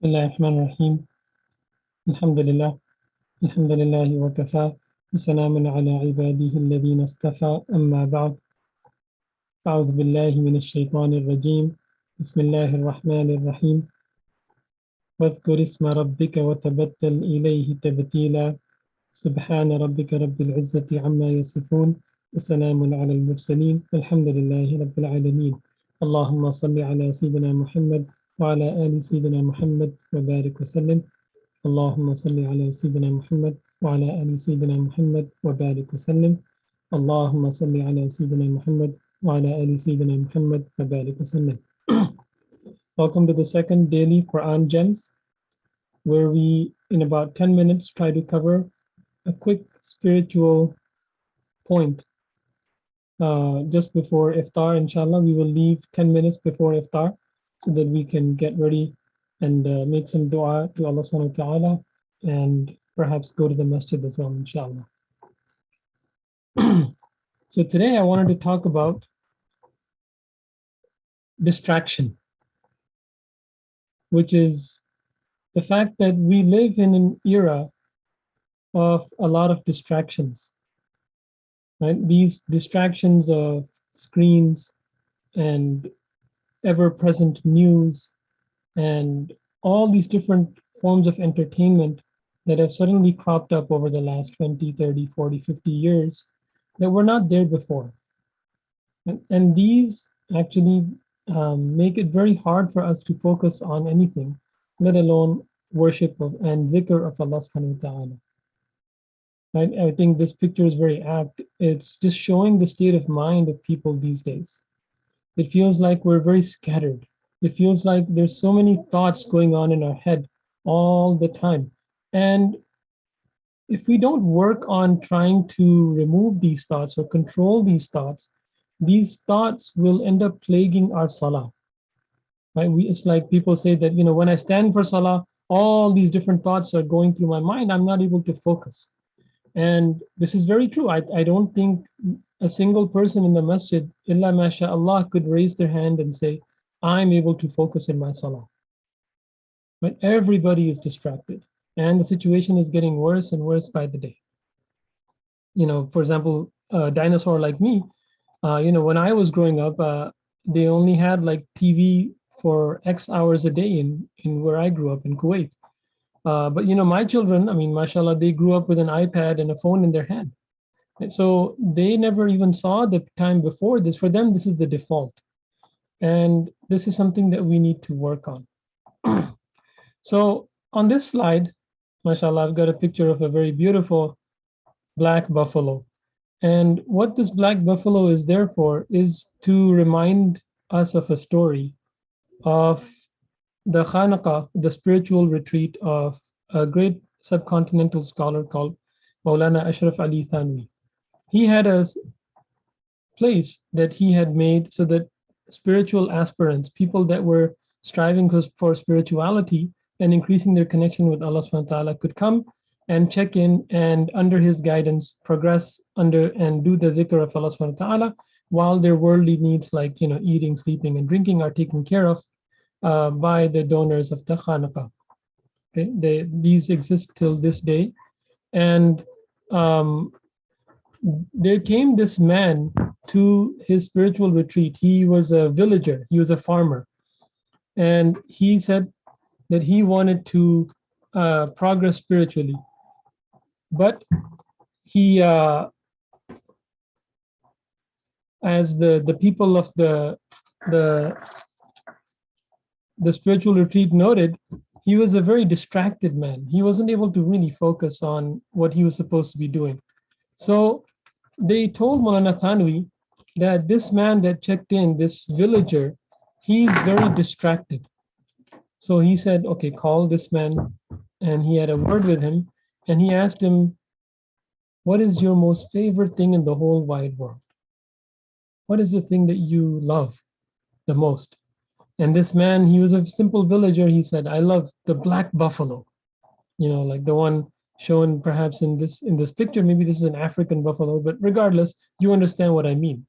بسم الله الرحمن الرحيم الحمد لله الحمد لله وكفى وسلام على عباده الذين اصطفى أما بعد أعوذ بالله من الشيطان الرجيم بسم الله الرحمن الرحيم واذكر اسم ربك وتبتل إليه تبتيلا سبحان ربك رب العزة عما يصفون وسلام على المرسلين والحمد لله رب العالمين اللهم صل على سيدنا محمد وعلى آل سيدنا محمد وبارك وسلم اللهم صل على سيدنا محمد وعلى آل سيدنا محمد وبارك وسلم اللهم صل على سيدنا محمد وعلى آل سيدنا محمد وبارك وسلم. Welcome to the second daily Quran Gems, where we, in about 10 minutes, try to cover a quick spiritual point. Just before iftar, inshallah, we will leave 10 minutes before iftar so that we can get ready and make some dua to Allah subhanahu wa ta'ala and perhaps go to the masjid as well, inshallah. So today I wanted to talk about distraction, which is the fact that we live in an era of a lot of distractions, right? These distractions of screens and ever-present news and all these different forms of entertainment that have suddenly cropped up over the last 20, 30, 40, 50 years that were not there before. And these actually make it very hard for us to focus on anything, let alone worship of and dhikr of Allah subhanahu wa ta'ala. Right? I think this picture is very apt. It's just showing the state of mind of people these days. It feels like we're very scattered. It feels like there's so many thoughts going on in our head all the time. And if we don't work on trying to remove these thoughts or control these thoughts will end up plaguing our salah. Right? It's like people say that, when I stand for salah, all these different thoughts are going through my mind. I'm not able to focus. And this is very true. I don't think a single person in the masjid, illa masha'Allah, could raise their hand and say, I'm able to focus in my salah. But everybody is distracted. And the situation is getting worse and worse by the day. For example, a dinosaur like me, when I was growing up, they only had like TV for X hours a day in where I grew up in Kuwait. But my children, mashallah, they grew up with an iPad and a phone in their hand. And so they never even saw the time before this. For them, this is the default. And this is something that we need to work on. So on this slide, mashallah, I've got a picture of a very beautiful black buffalo. And what this black buffalo is there for is to remind us of a story of the Khanaqah, the spiritual retreat of a great subcontinental scholar called Maulana Ashraf Ali Thanwi. He had a place that he had made so that spiritual aspirants, people that were striving for spirituality and increasing their connection with Allah subhanahu wa ta'ala, could come and check in and under his guidance progress under and do the dhikr of Allah subhanahu wa ta'ala while their worldly needs like eating, sleeping, and drinking are taken care of by the donors of the Khanaqah. Okay? These exist till this day. And there came this man to his spiritual retreat. He was a villager, he was a farmer. And he said that he wanted to progress spiritually. But he, as the people of the spiritual retreat noted, he was a very distracted man. He wasn't able to really focus on what he was supposed to be doing. So they told Maulana Thanwi that this man that checked in, this villager, he's very distracted. So he said, okay, call this man. And he had a word with him. And he asked him, what is your most favorite thing in the whole wide world? What is the thing that you love the most? And this man, he was a simple villager. He said, I love the black buffalo, like the one shown perhaps in this picture. Maybe this is an African buffalo, but regardless, you understand what I mean.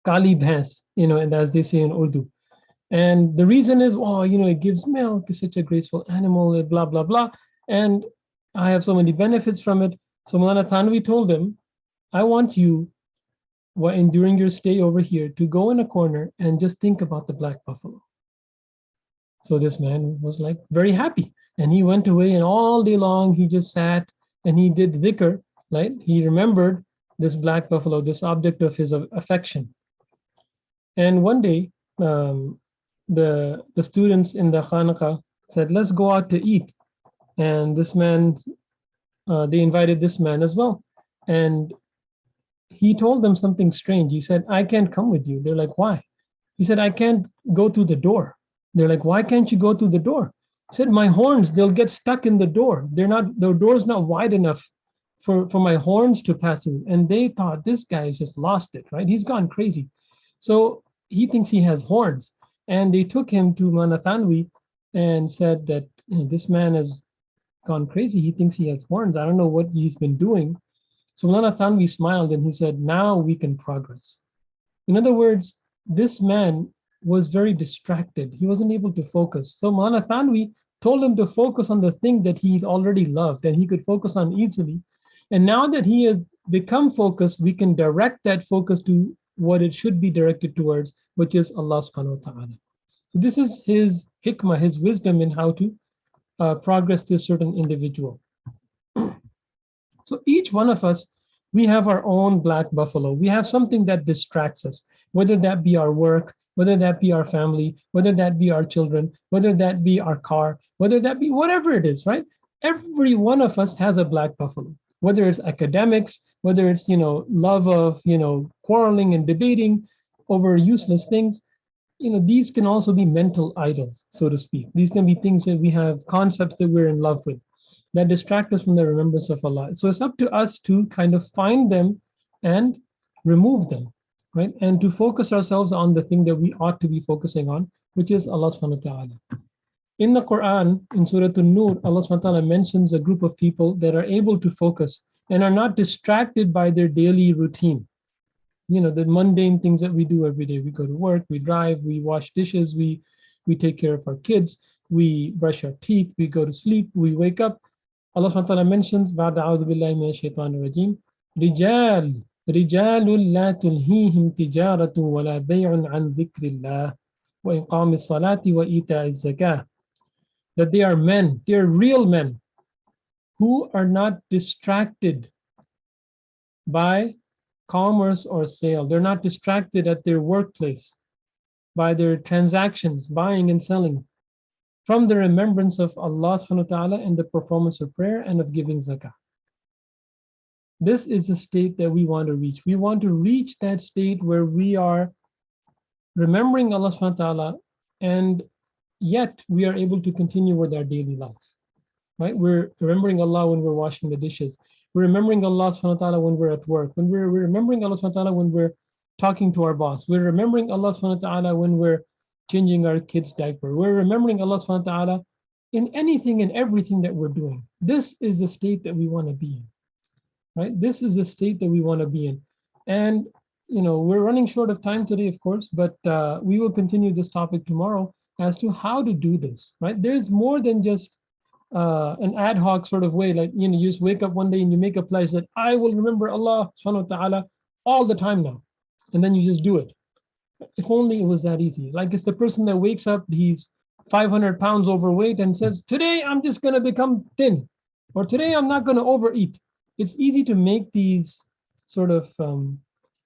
Kali bhais, and as they say in Urdu. And the reason is, oh, it gives milk, it's such a graceful animal, blah, blah, blah. And I have so many benefits from it. So Maulana Thanvi told him, I want you, during your stay over here, to go in a corner and just think about the black buffalo. So this man was like very happy. And he went away, and all day long he just sat and he did dhikr, right? He remembered this black buffalo, this object of his affection. And one day, the students in the Khanaqah said, let's go out to eat. And this man, they invited this man as well. And he told them something strange. He said, I can't come with you. They're like, why? He said, I can't go through the door. They're like, why can't you go through the door? He said, my horns, they'll get stuck in the door. The door's not wide enough for my horns to pass through. And they thought this guy's just lost it, right? He's gone crazy. So he thinks he has horns. And they took him to Manathanwi and said that this man has gone crazy. He thinks he has horns. I don't know what he's been doing. So Maulana Thanvi smiled and he said, now we can progress. In other words, this man was very distracted. He wasn't able to focus. So Maulana Thanvi told him to focus on the thing that he already loved and he could focus on easily. And now that he has become focused, we can direct that focus to what it should be directed towards, which is Allah subhanahu wa ta'ala. So this is his hikmah, his wisdom in how to progress this certain individual. So each one of us, we have our own black buffalo. We have something that distracts us, whether that be our work, whether that be our family, whether that be our children, whether that be our car, whether that be whatever it is, right? Every one of us has a black buffalo, whether it's academics, whether it's, love of, quarreling and debating over useless things. These can also be mental idols, so to speak. These can be things that we have, concepts that we're in love with, that distract us from the remembrance of Allah. So it's up to us to kind of find them and remove them, right? And to focus ourselves on the thing that we ought to be focusing on, which is Allah subhanahu wa ta'ala. In the Quran, in Surah An-Nur, Allah subhanahu wa ta'ala mentions a group of people that are able to focus and are not distracted by their daily routine. The mundane things that we do every day. We go to work, we drive, we wash dishes, we take care of our kids, we brush our teeth, we go to sleep, we wake up. Allah subhanahu wa ta'ala mentions, بعد أعوذ بالله من الشيطان الرجيم, رجال لا تلهيهم تجارة ولا بيع عن ذكر الله وإقام الصلاة وإيتاء الزكاة. That they are men, they are real men who are not distracted by commerce or sale. They're not distracted at their workplace by their transactions, buying and selling, from the remembrance of Allah subhanahu wa ta'ala and the performance of prayer and of giving zakah. This is the state that we want to reach. We want to reach that state where we are remembering Allah subhanahu wa ta'ala, and yet we are able to continue with our daily life. Right? We're remembering Allah when we're washing the dishes. We're remembering Allah subhanahu wa ta'ala when we're at work. We're remembering Allah subhanahu wa ta'ala when we're talking to our boss. We're remembering Allah subhanahu wa ta'ala when we're changing our kids' diaper. We're remembering Allah subhanahu wa ta'ala in anything and everything that we're doing. This is the state that we want to be in. Right? This is the state that we want to be in. And we're running short of time today, of course, but we will continue this topic tomorrow as to how to do this. Right? There's more than just an ad hoc sort of way, like you just wake up one day and you make a pledge that I will remember Allah subhanahu wa ta'ala all the time now, and then you just do it. If only it was that easy. Like it's the person that wakes up, he's 500 pounds overweight and says, today I'm just going to become thin, or today I'm not going to overeat. It's easy to make these sort of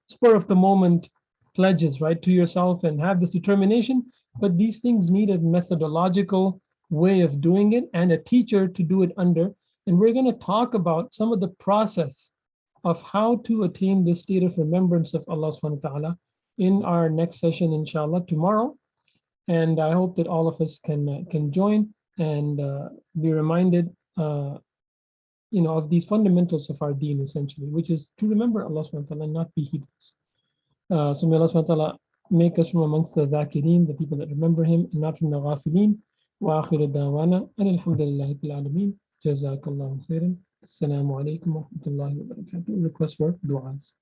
spur of the moment pledges, right, to yourself and have this determination, but these things need a methodological way of doing it and a teacher to do it under. And we're going to talk about some of the process of how to attain this state of remembrance of Allah subhanahu wa ta'ala in our next session, inshallah, tomorrow. And I hope that all of us can join and be reminded of these fundamentals of our deen, essentially, which is to remember Allah subhanahu wa ta'ala and not be heedless. So may Allah subhanahu wa ta'ala make us from amongst the dhakirin, the people that remember him, and not from the ghafilin. وآخر دعوانا أن الحمد لله رب العالمين جزاك الله خيرا السلام عليكم ورحمة الله وبركاته. Request for du'as.